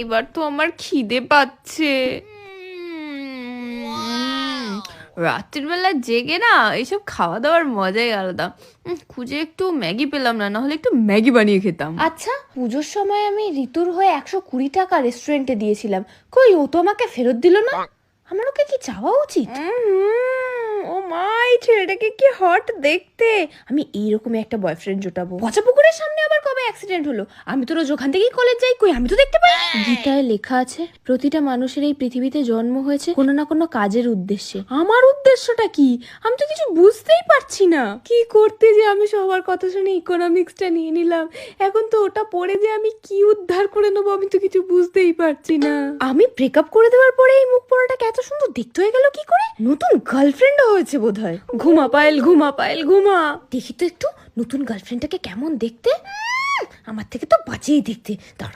এবার তো আমার খিদে পাচ্ছে। রাত্রির বেলা জেগে না এইসব খাওয়া দাওয়ার মজাই আলাদা। খুঁজে একটু ম্যাগি পেলাম না, নাহলে একটু ম্যাগি বানিয়ে খেতাম। আচ্ছা, পুজোর সময় আমি ঋতুর হয়ে 120 টাকা রেস্টুরেন্টে দিয়েছিলাম, কই ও তো আমাকে ফেরত দিল না। আমার ওকে কি চাওয়া উচিত? ও মা, এই ছেলেটাকে কি হট দেখতে। আমি এইরকম একটা বয়ফ্রেন্ড জোটাবো। পচা পুকুরের সামনে আবার কবে অ্যাক্সিডেন্ট হলো? আমি তো রোজ ওখান থেকেই কলেজ যাই, কই আমি তো দেখতে পাই। গীতায় লেখা আছে প্রতিটা মানুষের এই পৃথিবীতে জন্ম হয়েছে কোনো না কোনো কাজের উদ্দেশ্যে। আমার উদ্দেশ্যটা কি? আমি তো কিছু বুঝতেই পারছি না। কি করতে যে আমি সবার কথা শুনে ইকোনমিক্সটা নিয়ে নিলাম, এখন তো ওটা পড়ে যে আমি কি উদ্ধার করে নেবো আমি তো কিছু বুঝতেই পারছি না। আমি ব্রেকআপ করে দেওয়ার পরে এই মুখ পোড়াটাকে এত সুন্দর দেখতে হয়ে গেল কি করে? নতুন গার্লফ্রেন্ডও হয়েছে বোধহয়। ঘুমা পায়েল, ঘুমা পায়েল, ঘুমা। দেখি তো একটু নতুন গার্লফ্রেন্ডটাকে কেমন দেখতে। আমার থেকে তো বাজেই দেখতে। দাঁড়া